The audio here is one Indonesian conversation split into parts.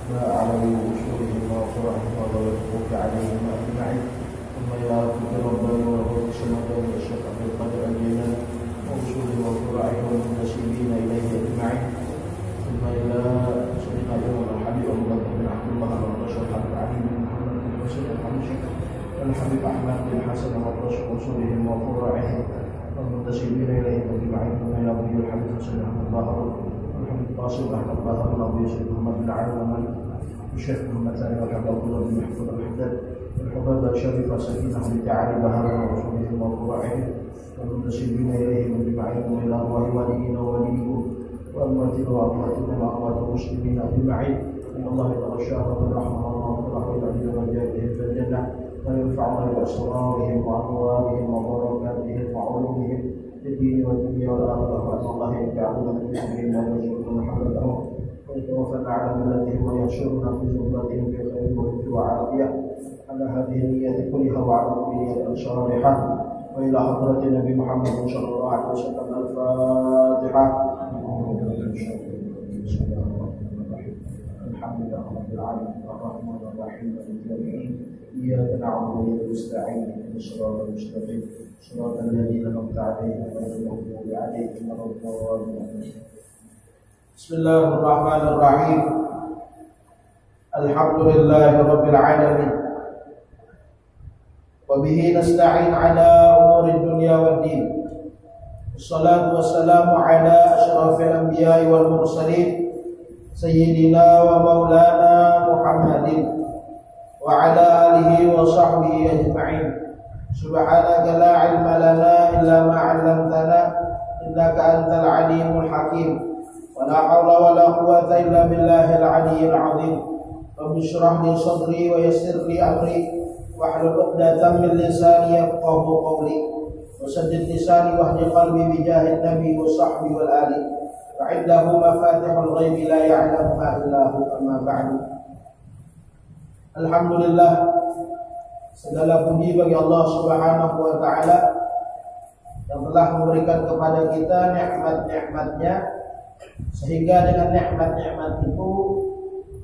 ما علوا وشورهم وفرحهم وبركوك عليهم أجمعين ثم إلى ربك ربنا وربك الشمال الشيخ عبد القادر الجيلاني ووصولهم وفرحهم والمنتسبين إليه أجمعين ثم إلى شيخنا الحبيب أبو بكر بن عبد الله الرشيد عبد العلي بن محمد بن حسين الحمشي والحبيب أحمد بن حسن الرشيد وصولهم وفرحهم والمنتسبين إليه أجمعين ثم إلى أبي الحبيب حسين أحمد الله والحبيب قاسم أحمد الله والنبي سيد محمد بن علي الشيخ محمد ثاني والحبيب عبد الله بن محمود الحداد والحباب الشريف سكينة بتعالي بهار ورسولهم وفرحهم والمنتسبين إليهم أجمعين وإلى الله ولينا ووليكم وأمواتنا وأمواتنا وأموات المسلمين أجمعين إن الله يتغشاهم بالرحمة والمغفرة ويبعد درجاتهم في الجنة وينفعنا بأسرارهم وأموالهم وبركاتهم وعلومهم في الدين والدنيا والآخرة وأن الله يجعلنا من المسلمين ويرزقنا محبتهم ويتوفنا على ملتهم ويحشرنا في زمرتهم في خير وفي وعافية على هذه النية كلها وعلى النية الصالحة وإلى حضرة النبي محمد صلى الله عليه وسلم الفاتحة. الحمد لله رب العالمين الرحمن الرحيم مالك يوم الدين إياك نعبد وإياك نستعين اهدنا الصراط المستقيم صراط الذين أنعمت عليهم غير المغضوب عليهم ولا الضالين. بسم الله الرحمن الرحيم الحمد لله رب العالمين وبه نستعين على أمور الدنيا والدين والصلاة والسلام على أشرف الأنبياء والمرسلين سيدنا ومولانا محمد وعلى آله وصحبه أجمعين سبحانك لا علم لنا إلا ما علمتنا إنك أنت العليم الحكيم ولا حول ولا قوة إلا بالله العلي العظيم رب اشرح لي صدري ويسر لي أمري واحلل عقدة من لساني يفقهوا قولي وسدد لساني واهد قلبي بجاه النبي وصحبه والآل وعنده مفاتح الغيب لا يعلمها إلا هو. أما بعد. Alhamdulillah, segala puji bagi Allah Subhanahu wa taala yang telah memberikan kepada kita nikmat-nikmatnya sehingga dengan nikmat-nikmat itu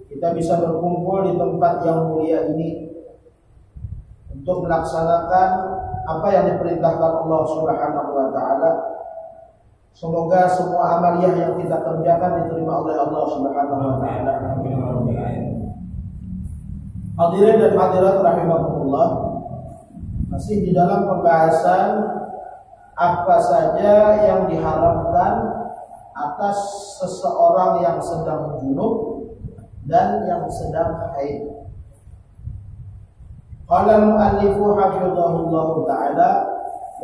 kita bisa berkumpul di tempat yang mulia ini untuk melaksanakan apa yang diperintahkan Allah Subhanahu wa taala. Semoga semua amaliyah yang kita kerjakan diterima oleh Allah Subhanahu wa taala. Hadirin dan hadirat rahimakumullah, masih di dalam pembahasan apa saja yang diharamkan atas seseorang yang sedang junub dan yang sedang haid. Qala al-muallifu hafizahullahu ta'ala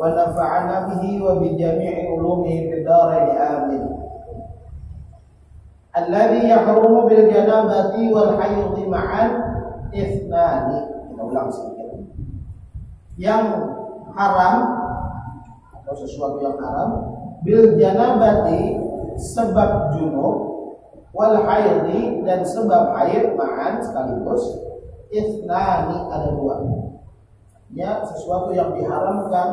wa nafa'ana bihi wa bi jami'i ulumihi fid dharain amin. Alladhi yahrumu bil janabati wal haydhi ma'an ithnani. Kita ulang sedikit. Yang haram atau sesuatu yang haram bil janabati sebab junub wal haydhi dan sebab haid ma'an sekaligus ithnani ada dua. Ya, sesuatu yang diharamkan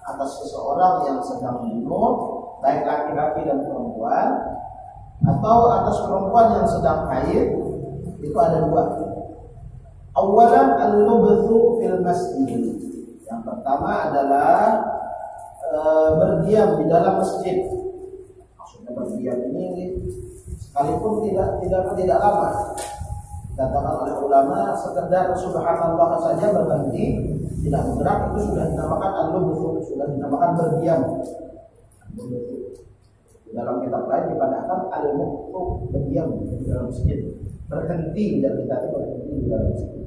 atas seseorang yang sedang junub baik laki-laki dan perempuan atau atas perempuan yang sedang haid itu ada dua. Awalan al-lubthu fil masjid. Yang pertama adalah berdiam di dalam masjid. Maksudnya berdiam ini sekalipun tidak lama. Dikatakan oleh ulama sekedar subhanallah saja berhenti tidak bergerak itu sudah dinamakan al-lubthu, sudah dinamakan berdiam. Di dalam kitab lain dipadahkan al-muqtu, berdiam di dalam masjid, berhenti dan kita berhenti di dalam masjid.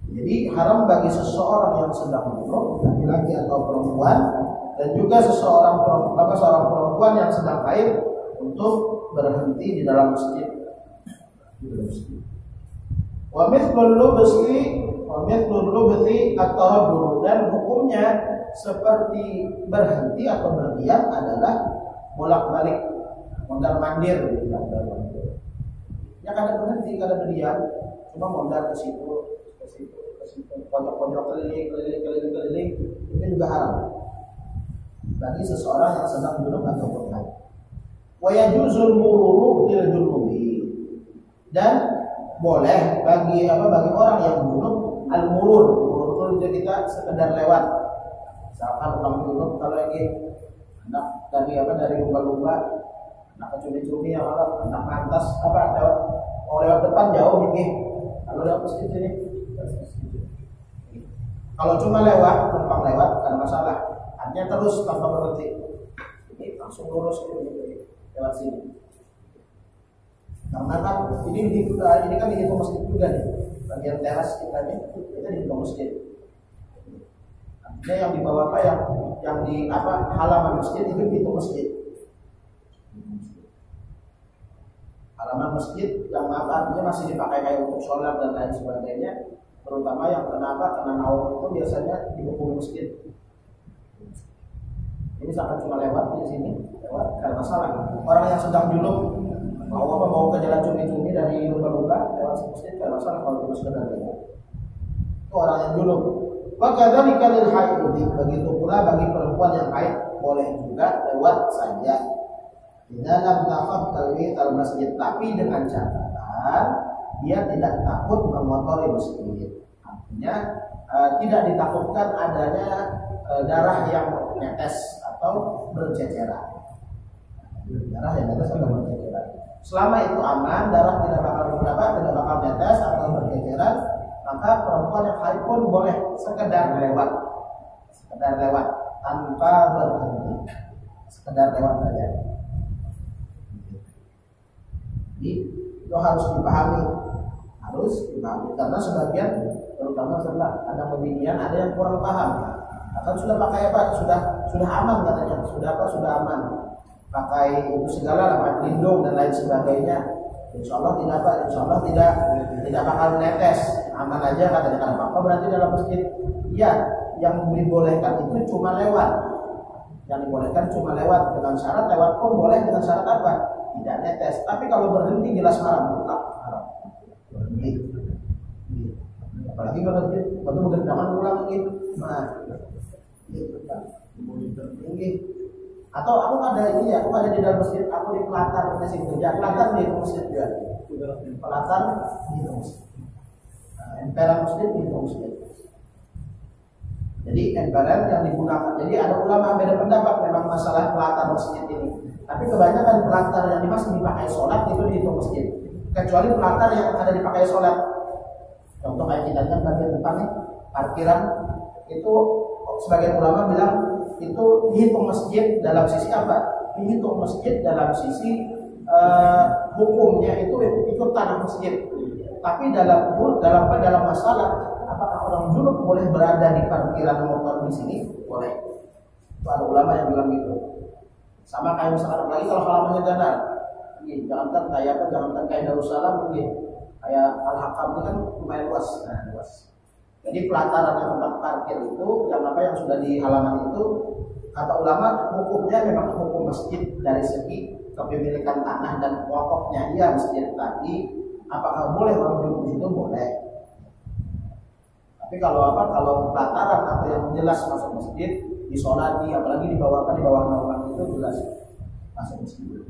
Jadi haram bagi seseorang yang sedang junub, laki-laki atau perempuan, dan juga seorang perempuan yang sedang haid untuk berhenti di dalam masjid. Wa mithlul lubthi at-taraddud, dan hukumnya seperti berhenti atau berdiam adalah bolak-balik, mondar-mandir. Ya kadang berhenti, kadang berdiam, cuma mondar ke situ, pojok-pojok keliling, itu juga haram bagi seseorang yang sedang junub atau haid. Wa yajuzul mururu bil junubi, Dan boleh bagi orang yang junub al-murur itu kita sekedar lewat. Misalkan orang junub kalau lagi anak dari lumba-lumba, anak cumi-cumi yang anak mantas lewat depan jauh ini. Kalau lewat masjid sini. Kalau cuma lewat, numpang lewat kan masalah. Hanya terus tanpa berhenti. Ini langsung lurus lewat sini. Karena kan ini kan dihitung masjid juga nih. Bagian teras kita dihitung masjid. Artinya yang di bawah yang di halaman masjid itu dihitung masjid. Halaman masjid yang artinya masih dipakai kayak untuk sholat dan lain sebagainya. Terutama yang kena naung itu biasanya dihukum masjid. Ini sangat cuma lewat di sini, lewat karena masalah. Orang yang sedang junub mau ke jalan cumi-cumi dari lumba-lumba lewat masjid karena masalah kalau terus ke dalam. Itu orang yang junub. Wa kadzalika lil haid, begitu pula bagi perempuan yang haid boleh juga lewat saja. Tidak takut kalwi al masjid, tapi dengan catatan dia tidak takut mengotori masjid. Artinya tidak ditakutkan adanya darah yang netes atau berceceran. Darah yang netes atau berceceran. Selama itu aman, darah tidak bakal netes atau berceceran, maka perempuan yang haid pun boleh sekedar lewat tanpa berhenti, sekedar lewat saja. Jadi itu harus dipahami karena sebagian terutama setelah ada pembinian ada yang kurang paham. Akan sudah pakai sudah aman katanya, sudah aman. Pakai itu segala pelindung dan lain sebagainya. Insya Allah tidak bakal netes, aman aja katanya. Karena apa? Berarti dalam masjid yang dibolehkan itu cuma lewat. Yang dibolehkan cuma lewat dengan syarat lewat pun boleh dengan syarat apa? Tidak netes. Tapi kalau berhenti jelas haram, mutlak haram. Berhenti. Apalagi kalau bergendangan ulang gitu. Atau aku ada di dalam masjid, aku di pelataran masjid kerja, pelataran di masjid juga. Pelataran di masjid. Emperan masjid di masjid. Jadi emperan yang digunakan. Jadi ada ulama beda pendapat memang masalah pelataran masjid ini. Tapi kebanyakan pelatar yang masih dipakai sholat itu di masjid. Kecuali pelatar yang ada dipakai sholat. Contoh kayak kita kan bagian depan nih, parkiran itu sebagian ulama bilang itu dihitung masjid dalam sisi apa? Dihitung masjid dalam sisi hukumnya itu ikut tanah masjid. Tapi dalam masalah apakah orang junub boleh berada di parkiran motor di sini? Boleh. Itu ada ulama yang bilang gitu. Sama kayak misalkan lagi kalau halamannya ganar, jangankan kayak Darussalam mungkin. Kayak Al-Hakam itu kan lumayan luas. Jadi pelataran yang tempat parkir itu yang sudah di halaman itu kata ulama hukumnya memang hukum masjid dari segi kepemilikan tanah dan wakafnya masjid tadi. Apakah boleh orang duduk di situ? Boleh. Tapi kalau pelataran atau yang jelas masuk masjid disolati, apalagi di bawah naungan itu jelas masuk masjid.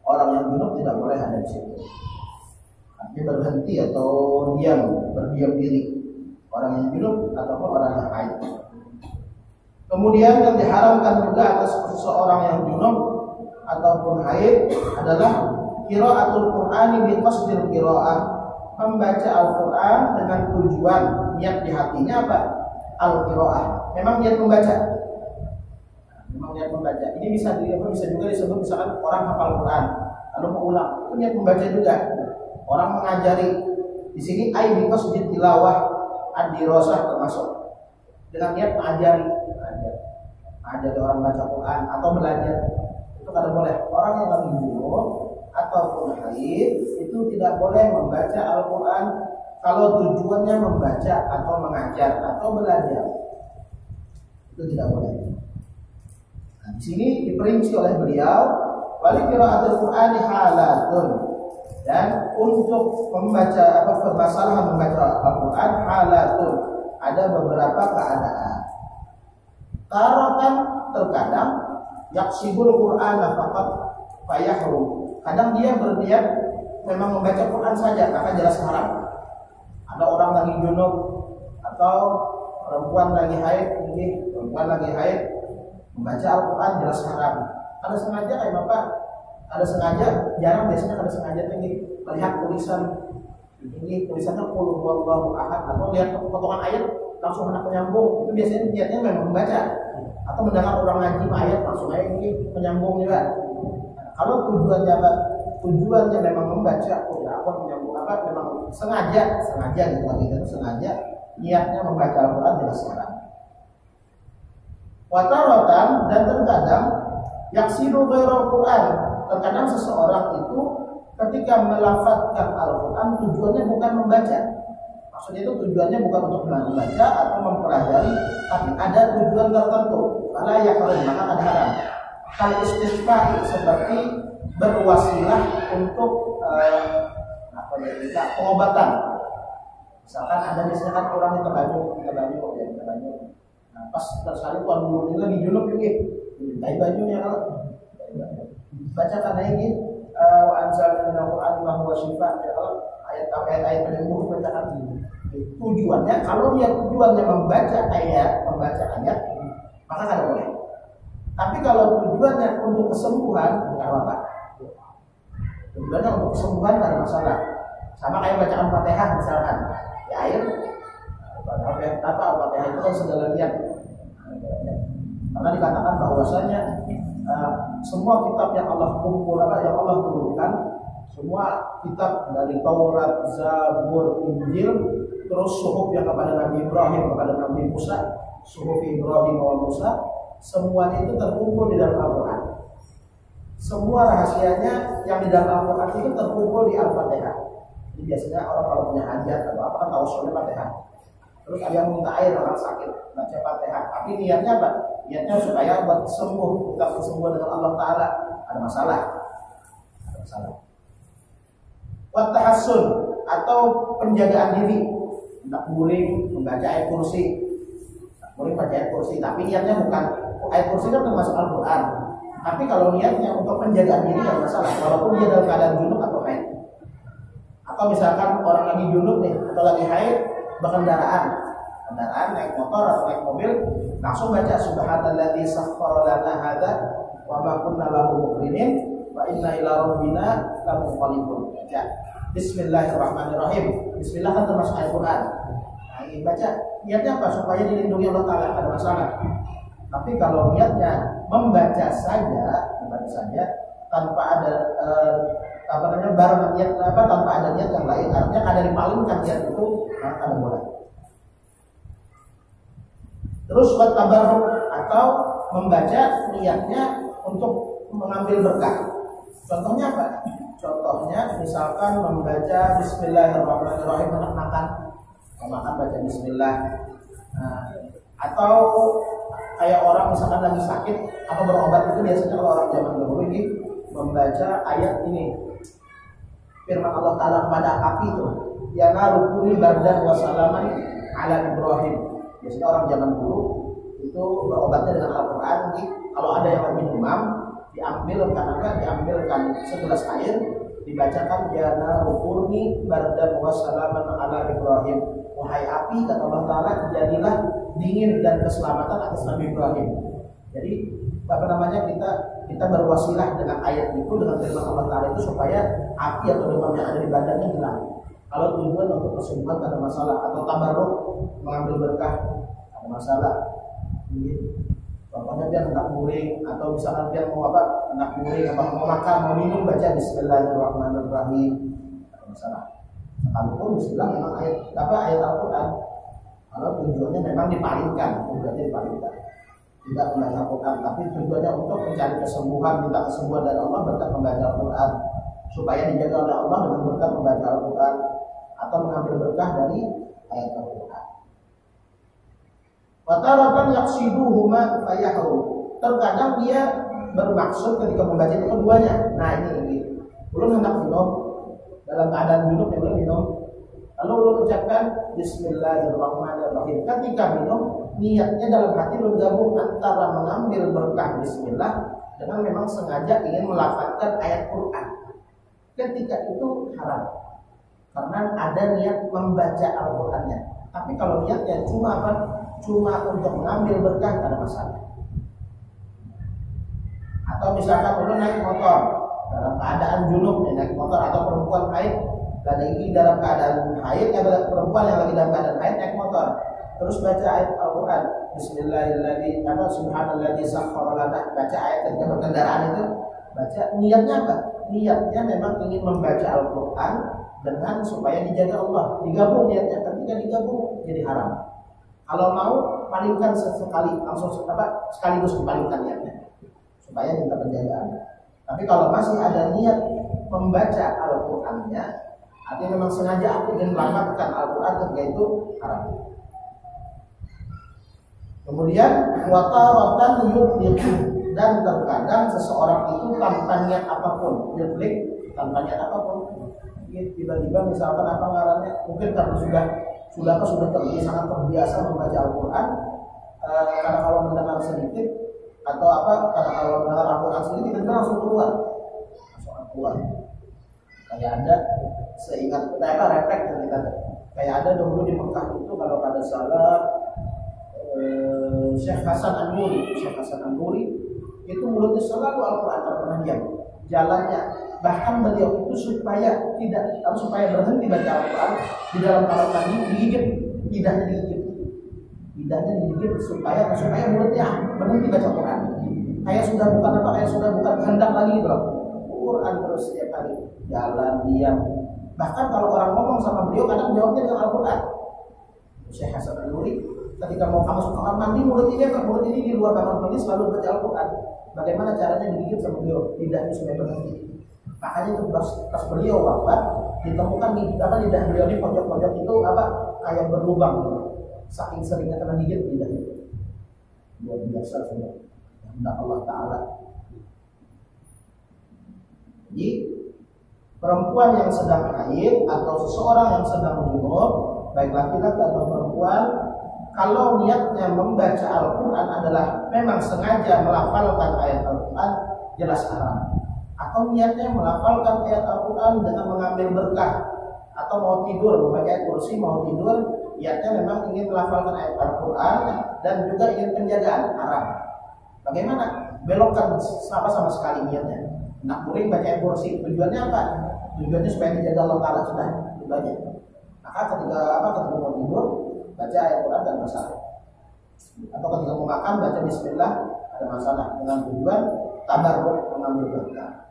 Orang yang junub tidak boleh ada di situ. Artinya berhenti atau berdiam diri. Orang yang junub ataupun orang yang haid. Kemudian yang diharamkan juga atas seseorang yang junub ataupun haid adalah qiraatul Qur'ani bi qasdil qiraah, membaca Al-Qur'an dengan tujuan niat di hatinya apa? Al-qiraah. Memang niat membaca. Ini bisa juga disebut misalkan orang hafal Quran lalu mengulang, itu niat membaca juga. Orang mengajari di sini bi qasdil tilawah ad-dirasah termasuk dengan niat mengajari orang baca Quran atau belajar. Itu kada boleh. Orang yang lagi junub ataupun haid itu tidak boleh membaca Al-Quran kalau tujuannya membaca atau mengajar atau belajar. Itu tidak boleh. Nah, di sini diperinci oleh beliau, wali qiraatul Qur'ani halatun, dan untuk membaca permasalahan membaca Al-Quran halatun, ada beberapa keadaan. Taratan terkadang yaksibul Qur'ana faqat fayahrum, Kadang dia berniat memang membaca Quran saja, maka jelas haram. Ada orang lagi junub atau perempuan lagi haid membaca Al-Quran jelas haram. Ada sengaja kayak Bapak, ada sengaja, jarang biasanya ada sengaja tinggi melihat tulisannya qul huwallahu ahad atau lihat potongan ayat langsung hendak menyambung. Itu biasanya niatnya memang membaca atau mendengar orang ngaji ayat langsung aja ini menyambung juga. Kalau tujuannya memang membaca, aku menyambung memang sengaja gitu itu sengaja niatnya membaca Al-Quran jelas haram. Wataratan dan terkadang yaksidu ghairal Quran. Terkadang seseorang itu ketika melafadzkan Al-Quran tujuannya bukan membaca. Maksudnya itu tujuannya bukan untuk membaca atau mempelajari, tapi ada tujuan tertentu. Fala yahrum, maka ada haram. Kal istighfar, seperti berwasilah untuk pengobatan. Misalkan ada biasanya kan orang di Tebanyu. Nah, pas sekali tuan guru ini lagi junub ini, mintai bajunya kalau baca karena ini wa anzalna minal Qur'ani ma huwa shifaa, ayat-ayat penyembuh bacakan. Tujuannya, kalau dia tujuannya membaca ayat, maka tidak boleh. Tapi kalau tujuannya untuk kesembuhan, tidak apa-apa. Tujuannya untuk kesembuhan tidak ada masalah. Sama kayak bacaan Fatihah misalkan, ya air, Al-Fatihah itu kan segala-galanya. Karena dikatakan bahwasanya semua kitab yang Allah yang Allah turunkan, semua kitab dari Taurat, Zabur, Injil, terus suhuf yang kepada Nabi Ibrahim, kepada Nabi Musa, suhuf Ibrahim wa Musa, semuanya itu terkumpul di dalam Al-Quran. Semua rahasianya yang di dalam Al-Quran itu terkumpul di Al-Fatihah. Jadi biasanya orang kalau punya hajat atau apa kan tahu soalnya Fatihah. Terus ada yang minta air, orang sakit baca Fatihah. Tapi niatnya apa? Niatnya supaya buat sembuh, kita kesembuhan dengan Allah Taala. Ada masalah. Wattahassun, atau penjagaan diri, hendak guring membaca ayat kursi. Baca ayat kursi, tapi niatnya bukan ayat kursi kan termasuk Al-Quran. Tapi kalau niatnya untuk penjagaan diri tidak masalah, walaupun dia dalam keadaan junub atau haid. Atau misalkan orang lagi junub nih, atau lagi haid, berkendaraan naik motor atau naik mobil, langsung baca subhanalladzi sakhkhara lana hadza wa ma kunna lahu muqrinin wa inna ila rabbina lamunqalibun. Baca Bismillahirrahmanirrahim. Bismillah kan termasuk ayat Quran. Nah, ini baca niatnya apa? Supaya dilindungi Allah Taala, ada masalah. Tapi kalau niatnya membaca saja tanpa ada tanpa ada niat yang lain, artinya ada dipalingkan niat itu, maka ada boleh. Terus buat tabarruk, atau membaca niatnya untuk mengambil berkah. Contohnya apa? Contohnya misalkan membaca Bismillahirrahmanirrahim untuk makan baca Bismillah. Nah, atau kayak orang misalkan lagi sakit atau berobat, itu biasanya kalau orang zaman dahulu ini membaca ayat ini, firman Allah Ta'ala kepada api itu, ya narukuni bardan wa salaman ala Ibrahim. Biasanya orang zaman dulu itu berobatnya dengan Al-Quran. Kalau ada yang lagi demam, diambilkan segelas air, dibacakan ya narukuni bardan wa salaman ala Ibrahim. Wahai api, kata Allah Ta'ala, jadilah dingin dan keselamatan atas Nabi Ibrahim. Jadi kita berwasilah dengan ayat itu, dengan firman Allah Ta'ala itu, supaya api atau demam yang ada di badannya hilang. Kalau tujuan untuk kesembuhan tak ada masalah, atau tabarruk mengambil berkah ada masalah. Contohnya dia hendak guring, atau misalkan dia mau hendak guring, mau makan, mau minum, baca Bismillahirrahmanirrahim, ada masalah. Sekalipun Bismillah memang ayat Al-Quran, kalau tujuannya memang dipalingkan, tidak membaca Al-Quran, tapi tujuannya untuk mencari kesembuhan, minta kesembuhan dari Allah berkat membaca Al-Quran, supaya dijaga oleh Allah dengan berkat membaca Al-Quran, atau mengambil berkah dari ayat Al-Quran. Wataratan yaksiduhuma fayahrum, terkadang dia bermaksud ketika membaca itu keduanya. Nah ini belum hendak minum, dalam keadaan junub yang belum minum, lalu lu ucapkan Bismillahirrahmanirrahim. Ketika minum, niatnya dalam hati lu gabung antara mengambil berkah Bismillah dengan memang sengaja ingin melafadzkan ayat Quran. ketika itu haram karena ada niat membaca Al-Qur'annya. Tapi kalau niatnya cuma apa? Cuma untuk mengambil berkah, tidak ada masalah. Atau misalkan lu naik motor dalam keadaan junub, naik motor, atau perempuan haid lagi dalam keadaan haid, ada perempuan yang lagi dalam keadaan haid naik motor, terus baca ayat Al-Qur'an, Bismillahirrahmanirrahim, Subhanalladzi sakhkhara lana, baca ayat ketika berkendaraan itu, baca, niatnya apa? Niatnya memang ingin membaca Al-Qur'an dengan supaya dijaga Allah, digabung niatnya. Ketika digabung jadi haram. Kalau mau palingkan sesekali, langsung sekaligus dipalingkan niatnya supaya minta penjagaan. Tapi kalau masih ada niat membaca Al-Qur'annya, artinya memang sengaja aku ingin melamatkan Al-Qur'an, ketika itu haram. Kemudian wataratan yudlik, dan terkadang seseorang itu tanpa niat apapun, yudlik tanpa niat apapun, tiba-tiba misalkan apa ngarannya, mungkin karena sudah sangat terbiasa membaca Al-Qur'an, karena kalau mendengar sedikit atau karena kalau mendengar Al-Qur'an sedikit kita langsung keluar. Kayak ada, seingat kita refleks kita, kayak ada dulu di Mekah itu kalau pada salah Syekh Hasan An-Nuri itu mulutnya selalu Al-Qur'an, pernah diam jalannya, bahkan beliau itu supaya berhenti baca Al-Qur'an di dalam kamar mandi digigit lidahnya digigit supaya mulutnya berhenti baca Quran. Kayak sudah bukan kehendak lagi gitu loh. Quran terus setiap hari jalan diam. Bahkan kalau orang ngomong sama beliau kadang jawabnya dengan Al-Qur'an. Syekh Hasan An-Nuri ketika mau masuk kamar mandi, mulut ini di luar kamar mandi selalu baca Al-Qur'an. Bagaimana caranya digigit sama beliau, lidahnya supaya berhenti. Makanya itu pas beliau wafat ditemukan lidah beliau di pojok-pojok itu kayak berlubang gitu. Saking seringnya kena gigit lidah itu. Luar biasa semua. Hendak Allah Ta'ala. Jadi perempuan yang sedang haid atau seseorang yang sedang junub, baik laki-laki atau perempuan, kalau niatnya membaca Al-Qur'an adalah memang sengaja melafalkan ayat Al-Qur'an, jelas haram. Atau niatnya melafalkan ayat Al-Qur'an dengan mengambil berkah, atau mau tidur, membaca ayat kursi, mau tidur, niatnya memang ingin melafalkan ayat Al-Qur'an dan juga ingin penjagaan, haram. Bagaimana? Belokkan sama sekali niatnya. Nak kuring baca ayat kursi, tujuannya apa? Tujuannya supaya dijaga Allah Ta'ala, sudah dibaca. Maka ketika mau tidur, baca ayat Quran dan masalah. Atau ketika mau makan, baca Bismillah, ada masalah, dengan tujuan tabarruk, mengambil berkah.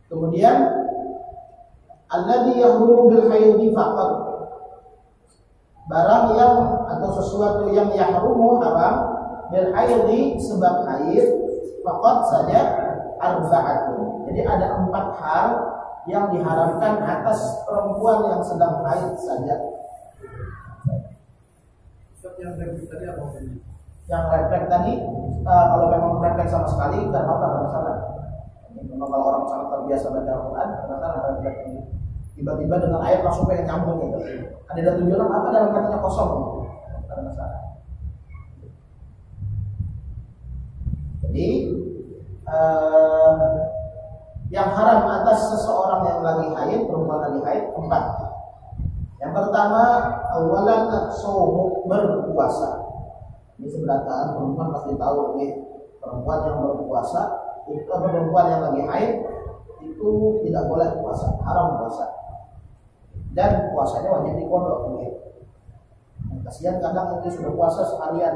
Kemudian alladzi yahrumu bil haidhi faqat, barang yang atau sesuatu yang yahrumu haram bil haidhi sebab haid, faqat saja arba'atun. Jadi ada 4 hal yang diharamkan atas perempuan yang sedang haid saja. Yang refleks tadi, kalau memang refleks sama sekali, tidak apa-apa, tidak masalah. Memang kalau orang sangat terbiasa baca Al-Quran, tidak masalah refleks ini. Tiba-tiba dengan ayat langsung pengen nyambung gitu. Ada tujuan apa dalam katanya kosong, tidak masalah. Jadi yang haram atas seseorang yang lagi haid, perempuan lagi haid, 4. Yang pertama, awalan as-shaum, berpuasa. Ini sebenarnya perempuan pasti tahu nih, perempuan yang berpuasa itu atau perempuan yang lagi haid itu tidak boleh puasa, haram puasa. Dan puasanya wajib dikodok nih. Kasihan kadang nanti sudah puasa seharian,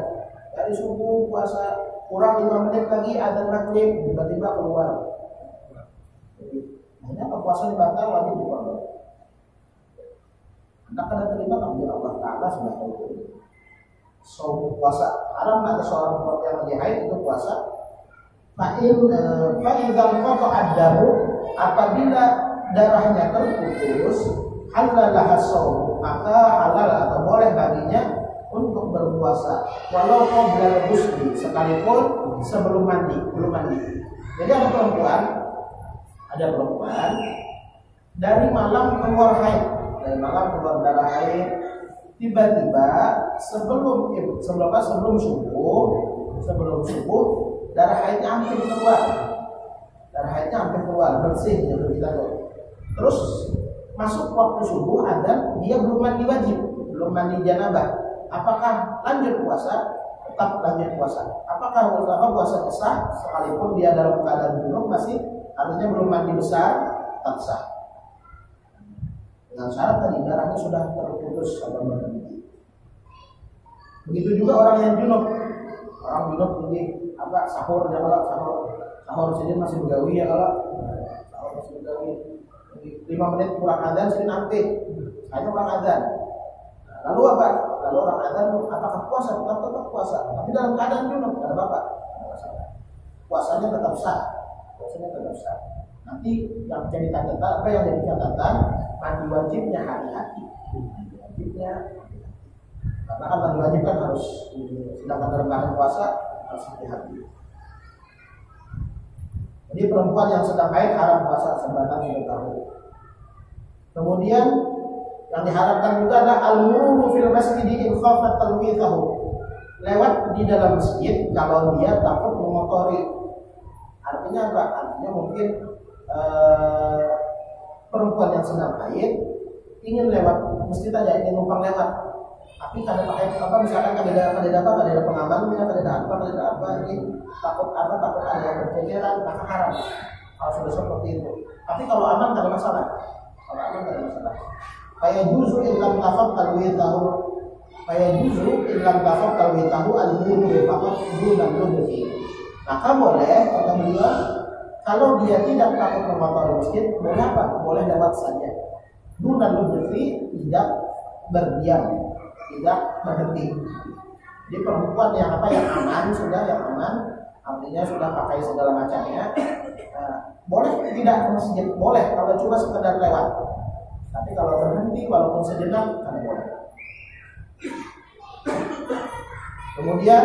dari subuh puasa kurang 5 menit lagi ada maghrib, tiba-tiba keluar. Hanya puasanya batal, wajib dikodok. Anda kena terima takdir Allah Ta'ala sudah tahu. So puasa haram ada seorang perempuan yang lagi haid itu puasa. Fa'idham qata'ad-damu, apabila darahnya terputus, halalaha shaum, maka halal atau boleh baginya untuk berpuasa walau qabla ghusli, sekalipun sebelum mandi, belum mandi. Jadi ada perempuan dari malam keluar haid, dari malam keluar darah haid, tiba-tiba sebelum subuh darah haidnya hampir keluar. darah haidnya hampir keluar, bersih gitu kita tuh. Terus masuk waktu subuh adzan, dia belum mandi wajib, belum mandi janabah. Apakah lanjut puasa? Tetap lanjut puasa. Apakah puasa sah sekalipun dia dalam keadaan junub masih artinya belum mandi besar, tetap sah. Dengan syarat tadi darahnya sudah terputus atau berhenti. Begitu juga orang yang junub. Orang junub ini sahur ya, kalau sahur sini masih begawi ya, kalau sahur masih begawi 5 menit kurang adzan sini nanti hanya kurang adzan. Lalu apa? Lalu orang adzan apakah puasa? Tetap puasa. Tapi dalam keadaan junub tidak ada apa-apa. Puasanya tetap sah. Nanti yang jadi catatan mandi wajibnya hari-hari. Karena kan mandi wajib kan harus, sedangkan dalam keadaan puasa harus hati-hati. Jadi perempuan yang sedang haid haram puasa sebatang 3 tahun. Kemudian yang diharapkan juga adalah al-muru fil masjid in khafat talwithahu. Lewat di dalam masjid kalau dia takut mengotori. Artinya apa? Artinya mungkin perempuan yang sedang haid ingin lewat masjid aja, ingin numpang lewat. Tapi kadang misalkan kadang pengamannya, kadang apa ini takut ada yang berceceran, maka haram. Kalau sudah seperti itu. Tapi kalau aman tidak ada masalah. Fayajuzu illam tafaq talwitahu al-muru faqat dunan lubthi. Maka boleh kata beliau, kalau dia tidak takut mengotori masjid, boleh apa? Boleh lewat saja. Dunan lubthi, tidak berdiam, tidak berhenti. Jadi perempuan yang aman, artinya sudah pakai segala macamnya. Boleh tidak ke masjid, boleh kalau cuma sekedar lewat. Tapi kalau berhenti walaupun sejenak kan boleh. Kemudian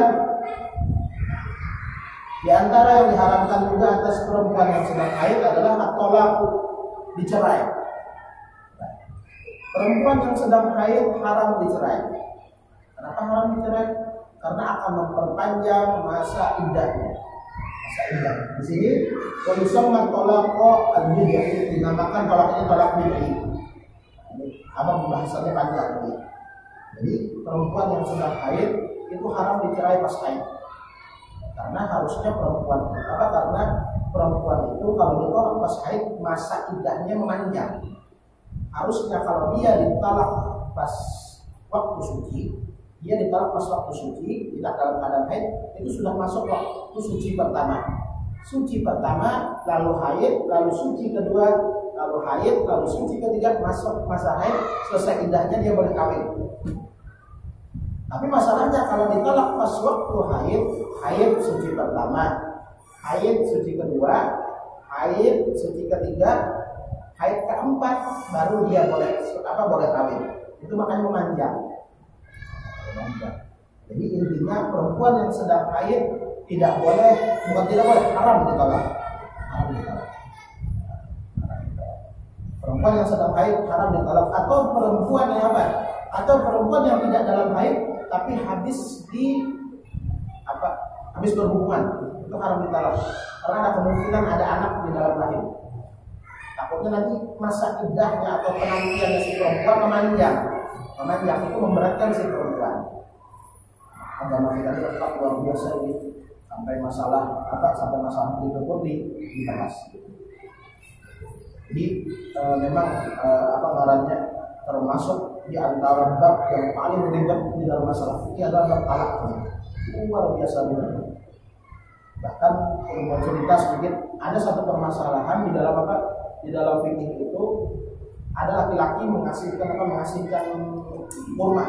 di antara yang diharamkan juga atas perempuan yang sedang haid adalah at-thalaq, dicerai. Perempuan yang sedang haid haram dicerai. Kenapa haram dicerai? Karena akan memperpanjang masa iddahnya. Di sini yusamma talaqu al-bid'ah, dinamakan talak ini talak bid'ah. Bahasanya panjang ini. Jadi perempuan yang sedang haid itu haram dicerai pas haid. Karena harusnya karena perempuan itu kalau ditolak pas haid masa iddahnya memanjang. Harusnya kalau dia ditolak pas waktu suci, tidak dalam keadaan haid, itu sudah masuk waktu suci pertama, lalu haid, lalu suci kedua, lalu haid, lalu suci ketiga, masuk masa haid, selesai iddahnya dia boleh kawin. Tapi masalahnya kalau ditolak pas waktu haid suci pertama, haid suci kedua, haid suci ketiga, haid keempat, baru dia boleh kawin. Itu makanya memanjang. Jadi intinya perempuan yang sedang haid haram ditolak. Perempuan yang sedang haid haram ditolak, atau perempuan yang atau perempuan yang tidak dalam haid tapi habis berhubungan, itu haram ditolak. Karena ada kemungkinan ada anak di dalam rahim. Takutnya nanti masa iddahnya atau penantiannya si perempuan memanjang itu memberatkan si perempuan. Agama kita tetap luar biasa ini, sampai masalah itu pun dibahas. Jadi memang ngarannya termasuk di antara bab yang paling ribet di dalam masalah ini adalah bab talak. Luar biasa benar. Bahkan untuk cerita sedikit, ada satu permasalahan di dalam fikih itu, ada laki-laki mengasihkan kurma,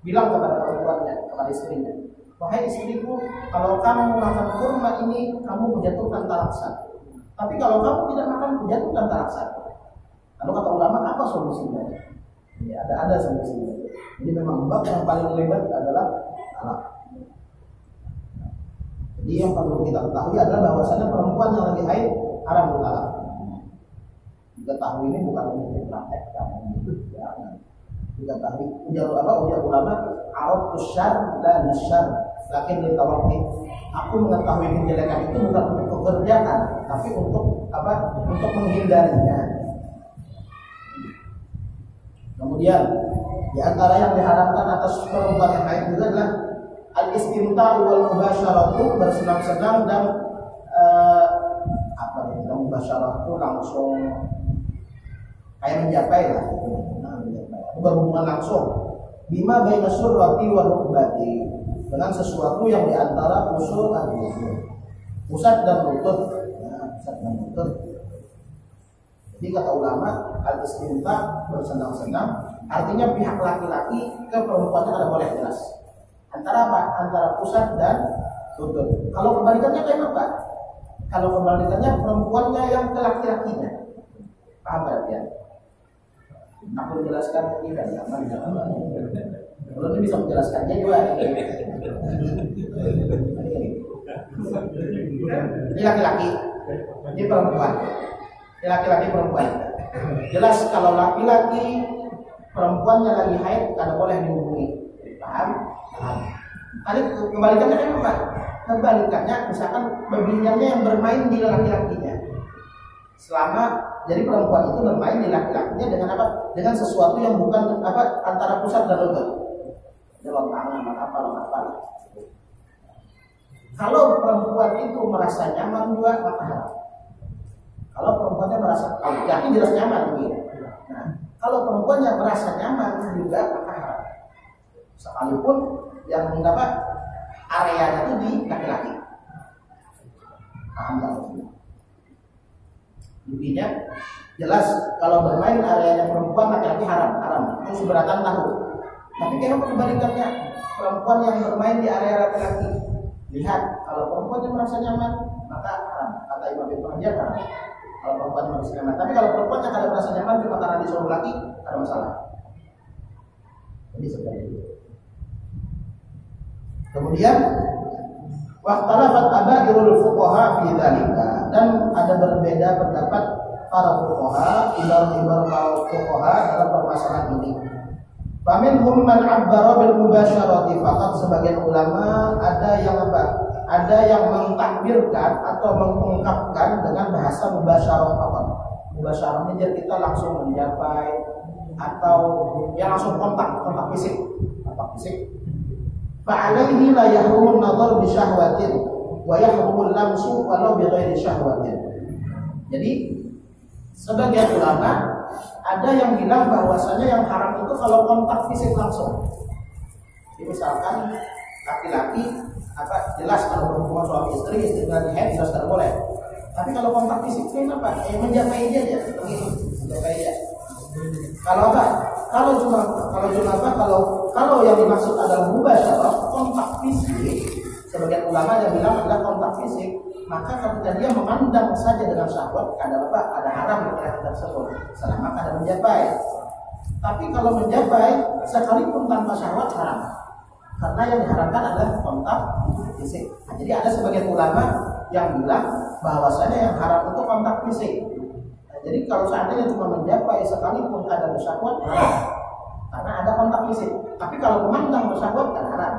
bilang kepada perempuannya, kepada istrinya, wahai istriku, kalau kamu makan kurma ini, kamu menjatuhkan talak satu. Tapi kalau kamu tidak makan, menjatuhkan talak satu. Lalu kata ulama, apa solusinya? Ya, ada solusinya. Jadi memang bab yang paling ribet adalah talak. Jadi yang perlu kita ketahui adalah bahwasanya perempuan yang lagi haid haram bertalak. Diketahui ini bukan untuk dipraktekkan, jangan. Diketahui ujar ulama, arad syarr la lisyarr, lakin ditawaqi. Aku mengetahui kejelekan itu bukan untuk pekerjaan, tapi untuk apa? Untuk menghindarinya. Kemudian di antara yang diharamkan atas perempuan yang haid juga adalah al-istimta'u wal mubasyaratu, bersenang-senang dan mubasyarah itu langsung kayak menjapai lah, berhubungan langsung. Bima baina surrati wa rukbati, dengan sesuatu yang diantara usul dan usul, pusat dan lutut, pusat dan lutut. Jadi kata ulama, al-istimta' bersenang-senang artinya pihak laki-laki ke perempuannya ada boleh jelas. Antara apa? Antara pusat dan lutut. Kalau kebalikannya kayak apa? Kalau kebalikannya perempuannya yang ke laki-lakinya. Paham berarti ya? Aku menjelaskan ini kan belum bisa menjelaskannya juga. Ini laki-laki, ini perempuan. Ini laki-laki perempuan. Jelas kalau laki-laki perempuannya lagi haid kada boleh dihubungi. Paham? Paham. Tadi kebalikannya kan apa? Kebalikannya misalkan babinyanya yang bermain di laki-lakinya. Selama jadi perempuan itu bermain di laki-lakinya dengan apa? Dengan sesuatu yang bukan apa antara pusat dan lutut. Dalam tangan apa. Kalau perempuan itu merasa nyaman juga maka haram. Kalau perempuannya merasa yakin jelas nyaman gitu. Nah, kalau perempuannya merasa nyaman juga maka haram. Sekalipun yang mendapat areanya itu di laki-laki. Paham tak? Intinya jelas kalau bermain areanya perempuan laki-laki haram. Itu seberatan tahu. Tapi kalau kebalikannya perempuan yang bermain di area laki-laki, lihat kalau perempuannya merasa nyaman maka haram. Kata Imam Ibnu Hajar haram. Kalau perempuan merasa nyaman. Tapi kalau perempuannya kada merasa nyaman cuma karena disuruh laki, ada masalah. Jadi seperti itu. Kemudian waqtalafat abairul fuqaha fi dzalika, dan ada berbeda pendapat para fuqaha, ibar-ibar para fuqaha dalam permasalahan ini. Faminhum man 'abbara bil mubasyarati faqat, sebagian ulama ada yang apa? Ada yang mentakbirkan atau mengungkapkan dengan bahasa mubasyarah faqat. Mubasyarah ini jadi kita langsung menjapai atau ya langsung kontak fisik. Fa'alaihi la yahrumun nadhar bi syahwatin wa yahrumul lamsu walau bi ghairi syahwatin. Jadi sebagian ulama ada yang bilang bahwasanya yang haram itu kalau kontak fisik langsung. Jadi misalkan laki-laki apa jelas kalau berhubungan suami istri dengan haid jelas tidak boleh. Tapi kalau kontak fisik itu apa? Menjapai dia aja, menjapai dia. Kalau apa? Kalau yang dimaksud adalah mubasyarah, kontak fisik, sebagian ulama yang bilang adalah kontak fisik, maka ketika dia memandang saja dengan syahwat, ada apa? Ada haram di laki tersebut, selama ada menjapai. Tapi kalau menjapai sekalipun tanpa syahwat haram, karena yang diharamkan adalah kontak fisik. Nah, jadi ada sebagian ulama yang bilang bahwasanya yang haram itu kontak fisik. Jadi kalau seandainya cuma menjapai sekalipun ada bersyahwat haram, karena ada kontak fisik. Tapi kalau memandang bersyahwat kan haram.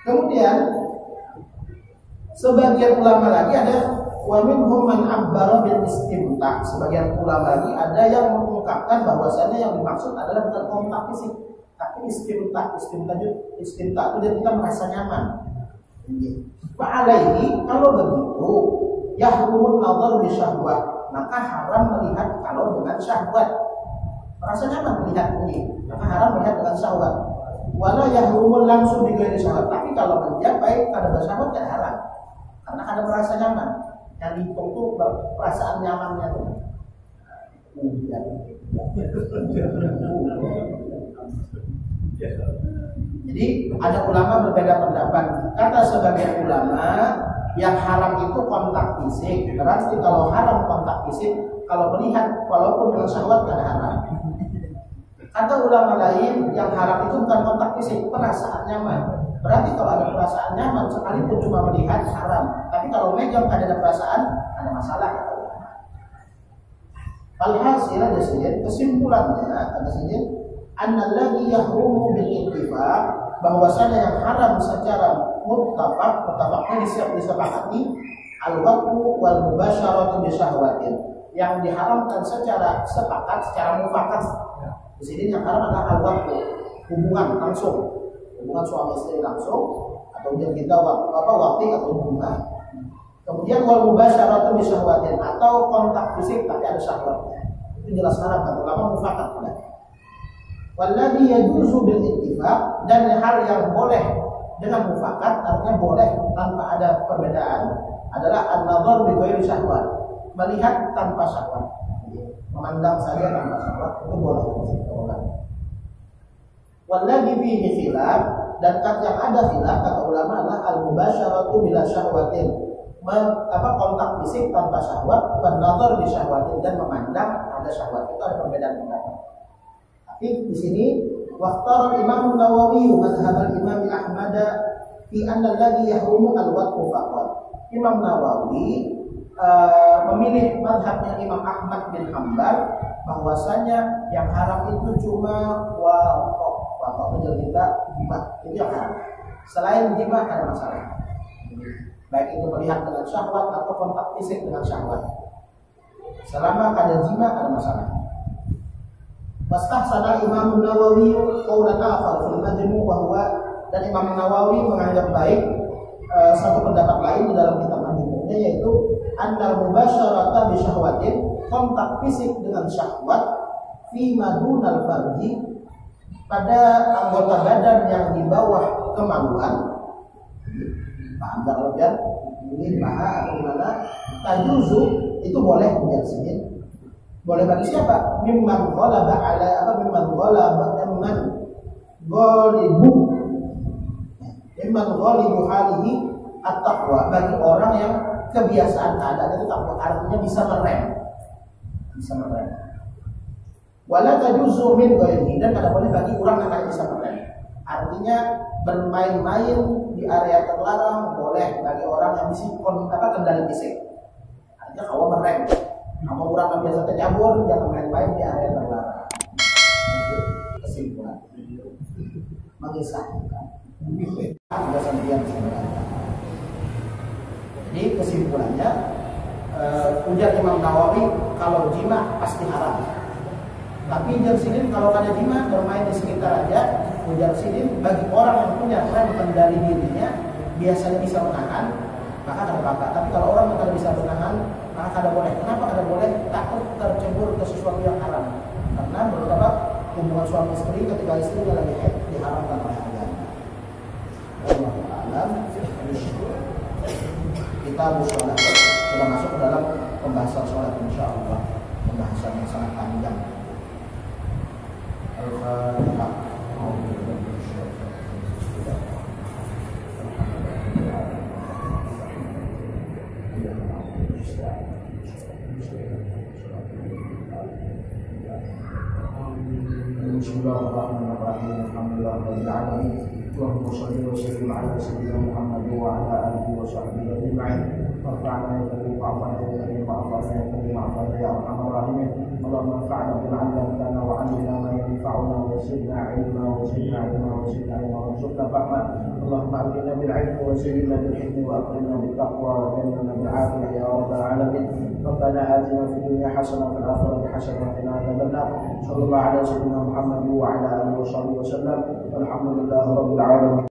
Kemudian sebagian ulama lagi ada wa minhum man 'abbara bil istimta'. Sebagian ulama lagi ada yang mengungkapkan bahwasanya yang dimaksud adalah bukan kontak fisik, tapi istimta' itu jadi kita merasa nyaman. Fa'alaihi, kalau begitu yahrumun nadhar bi syahwat, maka haram melihat kalau dengan syahwat. Merasa nyaman melihat ini, maka haram melihat dengan syahwat. Wala yahrumul lamsu bi ghairi syahwat, tapi kalau menjapai kada bersyahwat tidak haram. Karena ada merasa nyaman. Yang dihitung itu perasaan nyamannya tuh. Jadi ada ulama berbeda pendapat. Kata sebagian ulama yang haram itu kontak fisik. Berarti kalau haram kontak fisik, kalau melihat walaupun dengan syahwat tidak haram. Kata ulama lain yang haram itu bukan kontak fisik, perasaan nyaman. Berarti kalau ada perasaan nyaman sekalipun cuma melihat haram. Tapi kalau megang ada perasaan, ada masalah. Alhasil ada saja kesimpulannya ada saja annalladzi yahrumu bil ittifaq, bahwasanya yang haram secara muttafaqnya disepakati al-waqtu wal mubasyaratu bisyahwatin, yang diharamkan secara sepakat, secara mufakat. Di sini yang haram adalah al-waqtu, hubungan langsung, hubungan suami istri langsung, atau kita waktu atau hubungan. Kemudian wal mubasyaratu bisyahwatin, atau kontak fisik tapi ada syahwatnya, itu jelas haram, atau lama mufakat pula. Walladhi yajuzu bil ittifaq, dan hal yang boleh dengan mufakat, artinya boleh tanpa ada perbedaan, adalah an-nadhar bi ghairi syahwat, melihat tanpa syahwat, memandang saja tanpa syahwat, itu boleh. Walladhi fihi khilaf, dan yang ada khilaf kata ulama adalah al-mubasyaratu bila syahwatin, kontak fisik tanpa syahwat, wan nadhar bi syahwatin, dan memandang ada syahwat, itu ada perbedaan pendapat. Tapi di sini waqtar Imam Nawawi madhhab al-Imam Ahmad fi anna alladhi yahrumu al-waqfu faqat. Imam Nawawi memilih madhabnya Imam Ahmad bin Hanbal, bahwasanya yang haram itu cuma waqaf kita jima, itu yang haram. Selain jima ada masalah, baik itu melihat dengan syahwat atau kontak fisik dengan syahwat. Selama ada jima ada masalah. Wastahsana Imam Nawawi qaulan akhar fil majmu' wa huwa, dan Imam Nawawi menganggap baik satu pendapat lain di dalam kitab majmu'nya, yaitu annal mubasyarata bi syahwatin, kontak fisik dengan syahwat, fi madunal farji, pada anggota badan yang di bawah kemaluan. Paham enggak loh, ini paha atau mana? Tajuzu, itu boleh di sini. Boleh bagi siapa? Mimman ghalaba ala mimman ghalibu halihi at-taqwa, bagi orang yang kebiasaan keadaan itu takwa, artinya bisa merem. Wala tajuzu min ghairihi, dan tidak boleh bagi orang yang bisa merem. Artinya bermain-main di area terlarang boleh bagi orang yang bisa kendali fisik. Artinya kalau merem, kamu orang yang biasa tercabur, jangan main-main di area terlarang. Kesimpulan mengisahkan jadi kesimpulannya, ujar Imam Nawawi, kalau jima pasti haram. Tapi ujar sini kalau ada jima bermain di sekitar aja, ujar sini bagi orang yang punya rem kendali dirinya, biasanya bisa menahan, maka ada apa-apa. Tapi kalau orang yang tidak bisa menahan, maka kada boleh. Kenapa kada boleh? Takut tercebur ke sesuatu yang haram. Karena menurut apa? Hubungan suami istri ketika istrinya lagi haid diharamkan oleh agama. Wallahu a'lam. Kita sholat sudah masuk ke dalam pembahasan sholat, insyaallah pembahasan yang sangat panjang. Al-Fatihah. Bismillahirrahmanirrahim. Alhamdulillahirabbil alamin. Allahumma shalli wa sallim ala sayyidina Muhammad wa ala alihi wa sahbihi ajma'in. Warfa'na ya karim wa'afana ya karim wa'afana ya karim wa'afana ya arhamar rahimin. Allahumma anfa'na bima 'allamtana wa 'allimna ma yanfa'una wa zidna 'ilma wa zidna 'ilma wa zidna 'ilma warzuqna fahma. Allahumma a'inna bil 'ilmi wa zayyinna bil hikmi wa akrimna bit taqwa wa jannibna bil 'afiyah ya rabbal alamin. Rabbana atina fid dunya hasanah wa fil akhirati hasanah wa qina adzaban nar. Sallallahu ala sayyidina Muhammad wa ala alihi wa sahbihi wa sallam. Alhamdulillahirabbil alamin.